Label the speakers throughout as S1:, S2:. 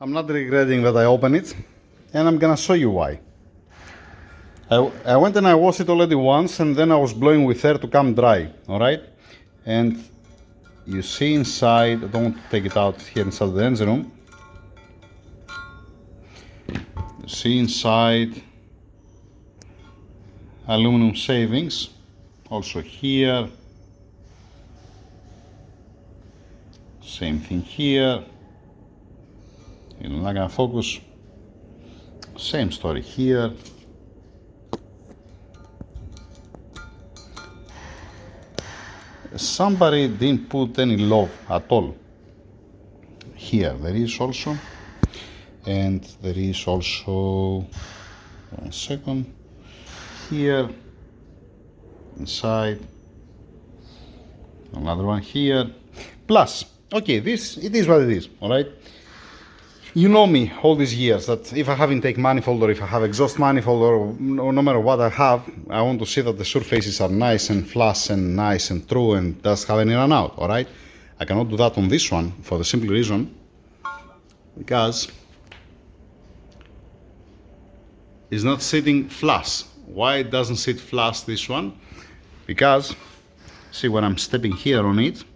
S1: I'm not regretting that I opened it, and I'm gonna show you why. I went and I washed it already once, and then I was blowing with air to come dry, alright? And you see inside, I don't take it out here inside the engine room. You see inside aluminum shavings, also here, same thing here. You're not gonna focus. Same story here. Somebody didn't put any love at all. Here there is also, and there is also, 1 second, here, inside, another one here. Plus, okay, this, it is what it is, alright? You know me all these years that if I have intake manifold or if I have exhaust manifold or no matter what I have, I want to see that the surfaces are nice and flush and nice and true and doesn't have any run out, alright? I cannot do that on this one for the simple reason because it's not sitting flush. Why it doesn't sit flush this one? Because, see when I'm stepping here on it, it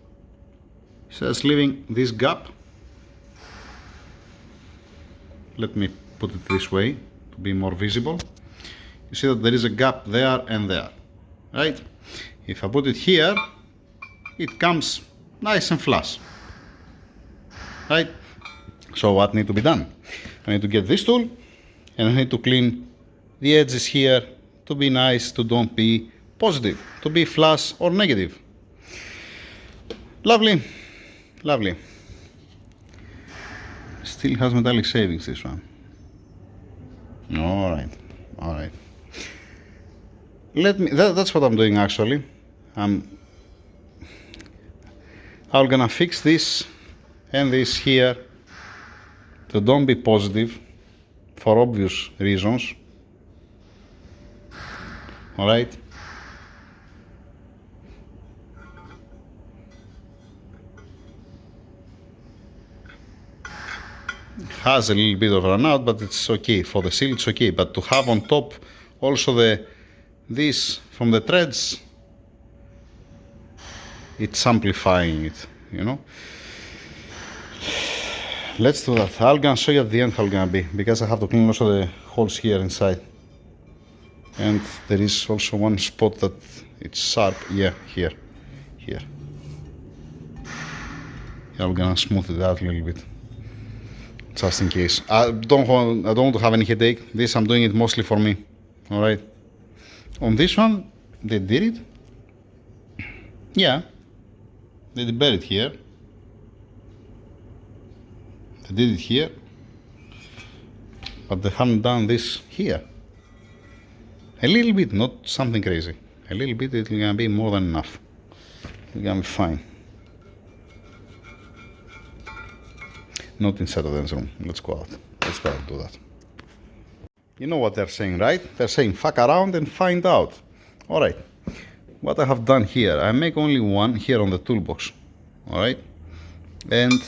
S1: says leaving this gap. Let me put it this way to be more visible. You see that there is a gap there and there, right? If I put it here, it comes nice and flush, right? So what needs to be done? I need to get this tool and I need to clean the edges here to be nice, to don't be positive, to be flush or negative. Lovely, lovely. Still has metallic shavings, this one. Alright, alright. Let me, that's what I'm doing actually. I'm gonna fix this and this here to don't be positive for obvious reasons. Alright. Has a little bit of run out, but it's okay. For the seal, it's okay. But to have on top also this from the threads, it's amplifying it, you know. Let's do that. I'm gonna show you at the end how it's gonna be, because I have to clean also the holes here inside. And there is also one spot that it's sharp. Yeah, here. I'm gonna smooth it out a little bit, just in case. I don't want to have any headache. This I'm doing it mostly for me. All right. On this one, they did it. Yeah, they did bury it here. They did it here, but they haven't done this here. A little bit, not something crazy. A little bit, it's gonna be more than enough. It's gonna be fine. Not inside of the engine room. Let's go out. Let's go out and do that. You know what they're saying, right? They're saying fuck around and find out. Alright. What I have done here, I make only one here on the toolbox. Alright. And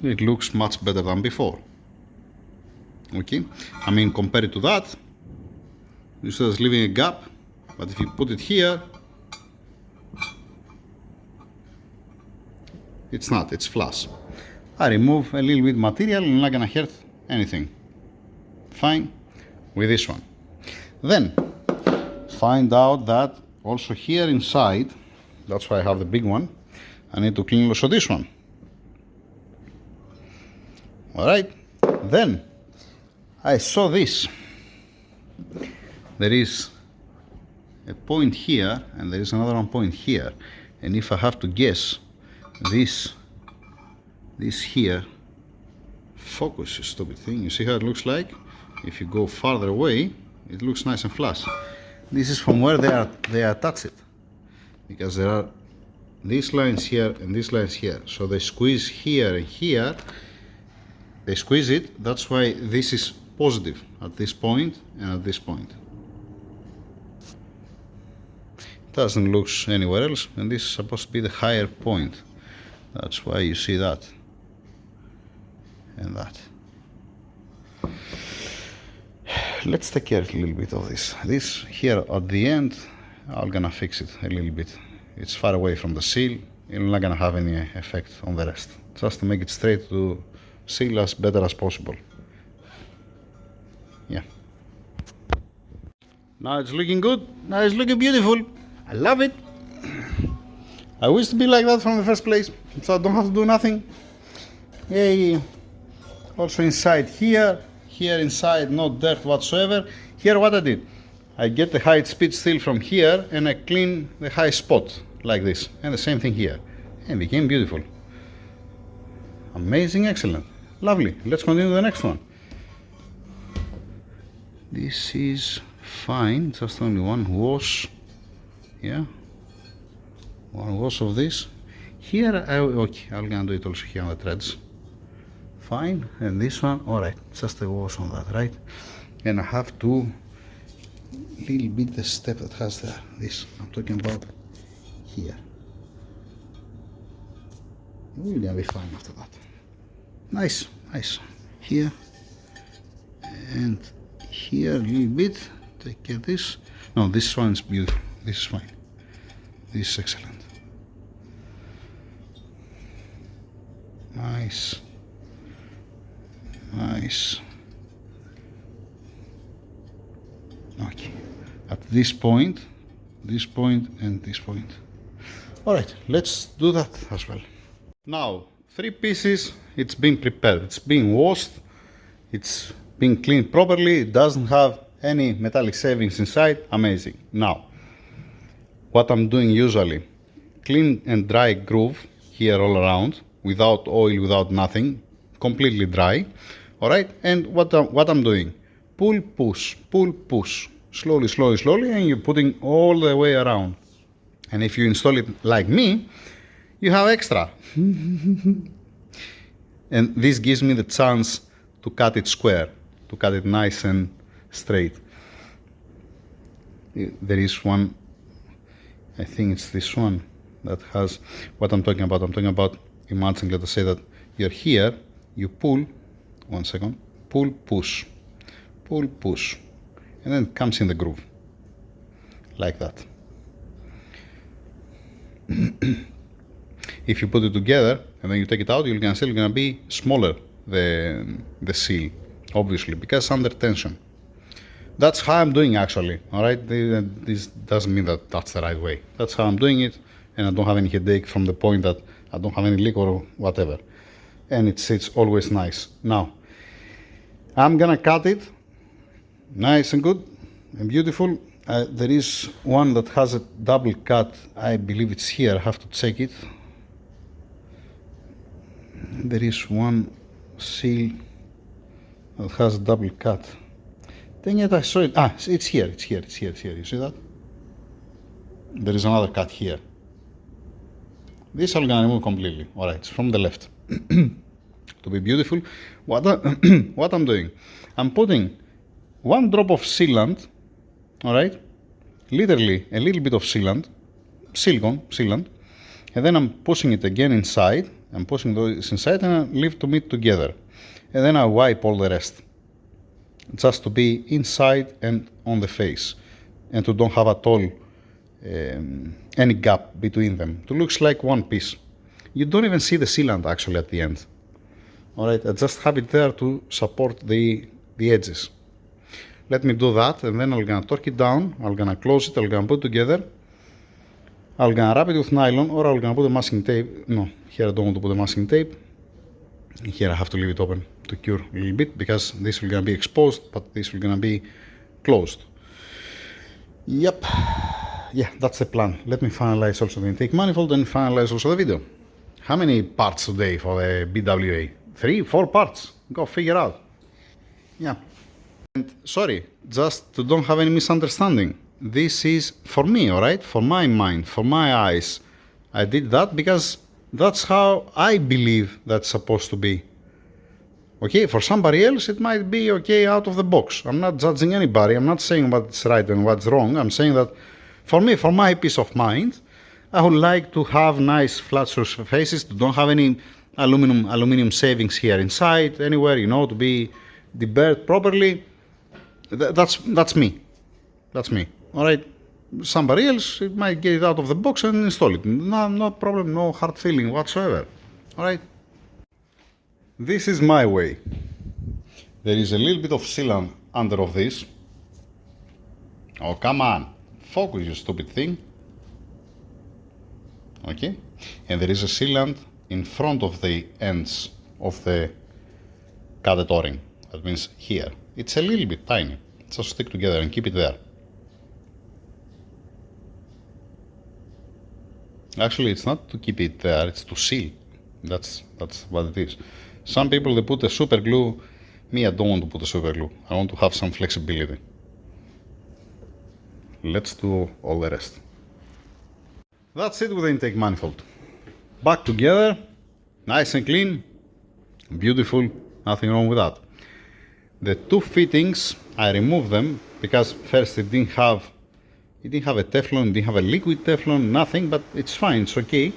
S1: it looks much better than before. Okay. I mean, compared to that, you see it's leaving a gap. But if you put it here, it's not, it's flush. I remove a little bit material and not gonna hurt anything. Fine with this one. Then find out that also here inside, that's why I have the big one, I need to clean also this one. Alright, then I saw this. There is a point here and there is another one point here, and if I have to guess, this here, focus, you stupid thing. You see how it looks like? If you go farther away, it looks nice and flush. This is from where they attach it, because there are these lines here and these lines here. So they squeeze here and here. They squeeze it. That's why this is positive at this point and at this point. It doesn't look anywhere else, and this is supposed to be the higher point. That's why you see that. and that. Let's take care a little bit of this. This here at the end, I'm gonna fix it a little bit. It's far away from the seal. It's not gonna have any effect on the rest. Just to make it straight, to seal as better as possible. Yeah. Now it's looking good. Now it's looking beautiful. I love it. I wish to be like that from the first place, so I don't have to do nothing. Yay. Also inside here inside, no dirt whatsoever. Here what I did, I get the high speed steel from here and I clean the high spot like this, and the same thing here, and it became beautiful. Amazing, excellent, lovely. Let's continue the next one. This is fine, just only one wash. Yeah, one wash of this. Here okay, I'm gonna do it also here on the threads. Fine, and this one, alright, just a wash on that, right? And I have to little bit the step that has this, I'm talking about here. We're gonna be fine after that. Nice, nice. Here and here a little bit. Take care of this. No, this one is beautiful. This is fine. This is excellent. Nice. Nice. Okay. At this point, and this point. Alright, let's do that as well. Now, 3 pieces, it's been prepared. It's been washed. It's been cleaned properly. It doesn't have any metallic shavings inside. Amazing. Now, what I'm doing usually, clean and dry groove here all around, without oil, without nothing, completely dry. Alright, and what I'm doing, pull, push, slowly, slowly, slowly, and you're putting all the way around. And if you install it like me, you have extra. And this gives me the chance to cut it square, to cut it nice and straight. There is one, I think it's this one, that has what I'm talking about. I'm talking about, imagine, let us say that you're here, you pull, one second, pull, push, and then it comes in the groove, like that. If you put it together and then you take it out, you're gonna be smaller, the seal, obviously, because under tension. That's how I'm doing actually, alright? This doesn't mean that that's the right way. That's how I'm doing it, and I don't have any headache from the point that I don't have any leak or whatever. And it sits always nice. Now, I'm gonna cut it nice and good and beautiful. There is one that has a double cut. I believe it's here. I have to check it. There is one seal that has a double cut. Dang it, I saw it. Ah, it's here. It's here. You see that? There is another cut here. This I'm gonna remove completely. Alright, it's from the left. To be beautiful, what I'm doing, I'm putting 1 drop of sealant, alright, literally a little bit of sealant, sealant, and then I'm pushing it again inside. I'm pushing this inside and I leave to meet together, and then I wipe all the rest, just to be inside and on the face, and to don't have at all any gap between them. It looks like one piece. You don't even see the sealant actually at the end. Alright, I just have it there to support the edges. Let me do that, and then I'm gonna torque it down, I'm gonna close it, I'm gonna put it together, I'm gonna wrap it with nylon, or I'm gonna put a masking tape. No, here I don't want to put a masking tape. Here I have to leave it open to cure a little bit, because this will gonna be exposed, but this will gonna be closed. Yep, yeah, that's the plan. Let me finalize also the intake manifold and finalize also the video. How many parts today for the BWA? 3, 4 parts. Go figure out. Yeah. And sorry, just to don't have any misunderstanding. This is for me, alright? For my mind, for my eyes. I did that because that's how I believe that's supposed to be. Okay, for somebody else it might be okay out of the box. I'm not judging anybody. I'm not saying what's right and what's wrong. I'm saying that for me, for my peace of mind, I would like to have nice flat surfaces, to don't have any aluminum shavings here inside, anywhere, you know, to be deburred properly. That's me. That's me. All right. Somebody else, it might get it out of the box and install it. No problem, no hard feeling whatsoever. All right. This is my way. There is a little bit of sealant under of this. Oh, come on. Focus, you stupid thing. Okay. And there is a sealant in front of the ends of the cadet O-ring. That means here. It's a little bit tiny. Just stick together and keep it there. Actually, it's not to keep it there, it's to seal. That's what it is. Some people, they put a super glue. Me, I don't want to put a super glue. I want to have some flexibility. Let's do all the rest. That's it with the intake manifold. Back together, nice and clean, beautiful, nothing wrong with that. The two fittings, I removed them because first it didn't have a Teflon, it didn't have a liquid Teflon, nothing, but it's fine, it's okay,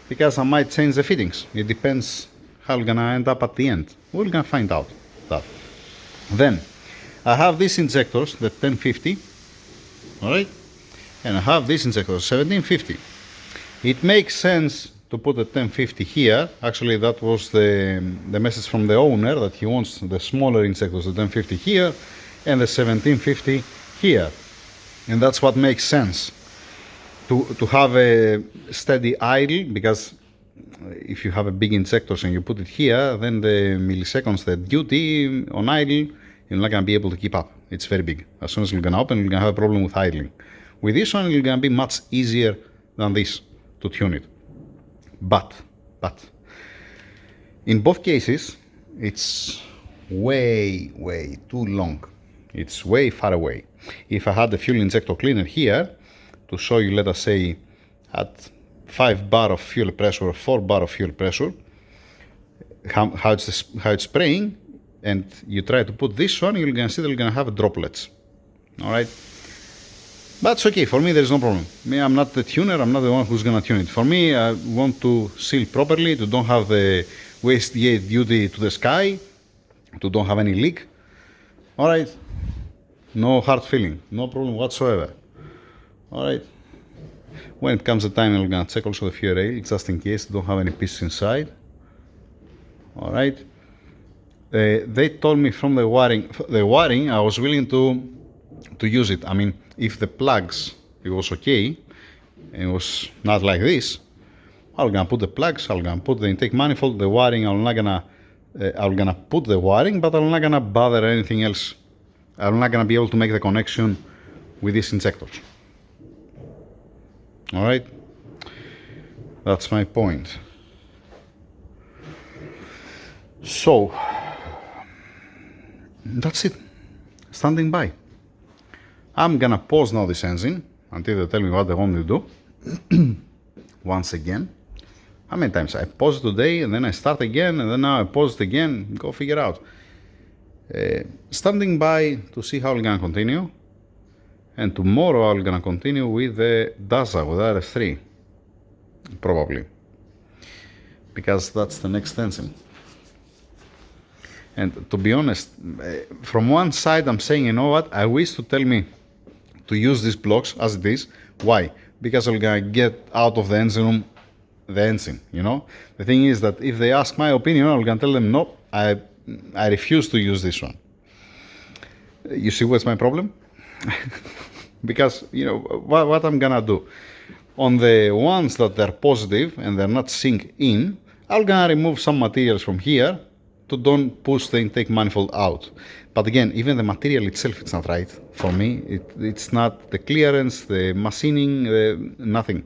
S1: because I might change the fittings. It depends how we're gonna end up at the end. We're gonna find out that. Then, I have these injectors, the 1050, alright, and I have these injectors, 1750. It makes sense to put the 1050 here. Actually, that was the message from the owner, that he wants the smaller injectors, the 1050 here, and the 1750 here. And that's what makes sense, to have a steady idle, because if you have a big injectors and you put it here, then the milliseconds, the duty on idle, you're not going to be able to keep up. It's very big. As soon as you're going to open, you're going to have a problem with idling. With this one, it's going to be much easier than this to tune it. But in both cases, it's way too long. It's way far away. If I had the fuel injector cleaner here to show you, let us say, at 5 bar of fuel pressure or 4 bar of fuel pressure, how it's spraying, and you try to put this one, you're gonna see that you're gonna have droplets. All right, but it's okay for me. There's no problem. Me, I'm not the tuner. I'm not the one who's gonna tune it. For me, I want to seal properly, to don't have the waste duty to the sky, to don't have any leak. All right. No hard feeling, no problem whatsoever. Alright. When it comes the time, I'm gonna check also the fuel rail, just in case don't have any pieces inside. Alright. They told me from the wiring, I was willing to use it. I mean, if the plugs, it was okay, it was not like this, I'm gonna put the plugs, I'm gonna put the intake manifold, the wiring, I'm gonna put the wiring, but I'm not gonna bother anything else. I'm not going to be able to make the connection with these injectors. Alright? That's my point. So, that's it. Standing by. I'm going to pause now this engine until they tell me what they want me to do. Once again. How many times? I pause today and then I start again and then now I pause it again. Go figure out. Standing by to see how I'm gonna continue, and tomorrow I'm gonna continue with the DASA, with RS3, probably, because that's the next engine. And to be honest, from one side I'm saying, you know what, I wish to tell me to use these blocks as it is. Why? Because I'm gonna get out of the engine room the engine, you know. The thing is that if they ask my opinion, I'm gonna tell them no, I refuse to use this one. You see what's my problem? Because, you know, what I'm gonna do? On the ones that they're positive and they're not sink in, I'm gonna remove some materials from here to don't push the intake manifold out. But again, even the material itself, it's not right for me. It's not the clearance, the machining, nothing.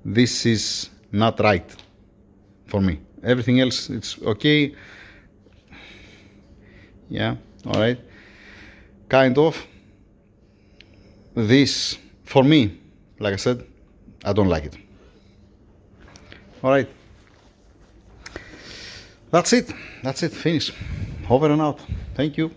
S1: This is not right for me. Everything else, it's okay. Yeah, all right. Kind of. This, for me, like I said, I don't like it. All right. That's it. Finish. Over and out. Thank you.